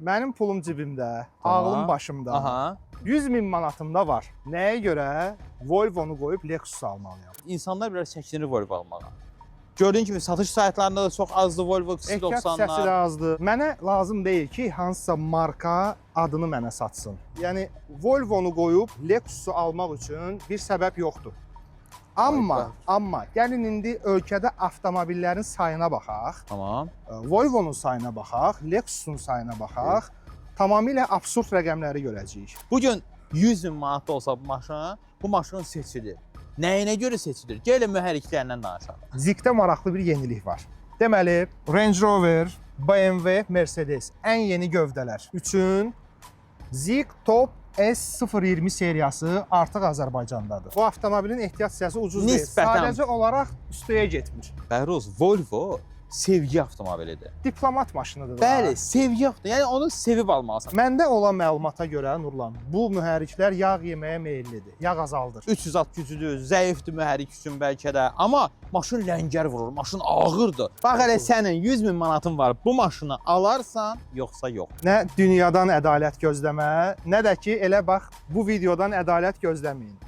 Mənim pulum cibimdə, Tamam. ağlım başımda. Aha. 100.000 manatımda var. Nəyə görə? Volvo-nu qoyub Lexus almalıyam. İnsanlar biraz çəkinir Volvo almağa. Gördüyün kimi satış saytlarında da çox azdır Volvo Ehtiyat səsi də XC90'lar. azdır. Mənə lazım deyil ki, hansısa marka adını mənə satsın. Yəni Volvo-nu qoyub Lexus-u almaq üçün bir səbəb yoxdur. Amma gəlin indi ölkədə avtomobillərin sayına baxaq. Tamam. Volvo-nun sayına baxaq, Lexus-un sayına baxaq. Tamamilə absurd rəqəmləri görəcəyik. Bugün 100.000 manat da olsa bu maşın seçilir. Nəyinə görə seçilir? Gəlin mühərriklərindən danışaq. Zikdə maraqlı bir yenilik var. Deməli, Range Rover, BMW, Mercedes ən yeni gövdələr üçün Zik Top S020 seriyası artıq Azərbaycandadır. Bu avtomobilin ehtiyat hissəsi ucuz deyil. Nisbətən. Sadəcə olaraq üstəyə getmir. Bəhruz, Volvo sevgi avtomobilidir. Diplomat maşınıdır da. Bəli, sevgi avtomobilidir. Yəni onu sevib almalısan. Məndə olan məlumata görə Nurlan, bu mühərriklər yağ yeməyə meyllidir. Yağ azaldır. 300 at güclüdür, zəifdir mühərrik üçün bəlkə də. Amma maşın ləngər vurur, maşın ağırdır. Bax elə sənin 100.000 manatın var. Bu maşını alarsan, yoxsa yox. Nə dünyadan ədalət gözləmə, nə də ki elə bax bu videodan ədalət gözləməyin.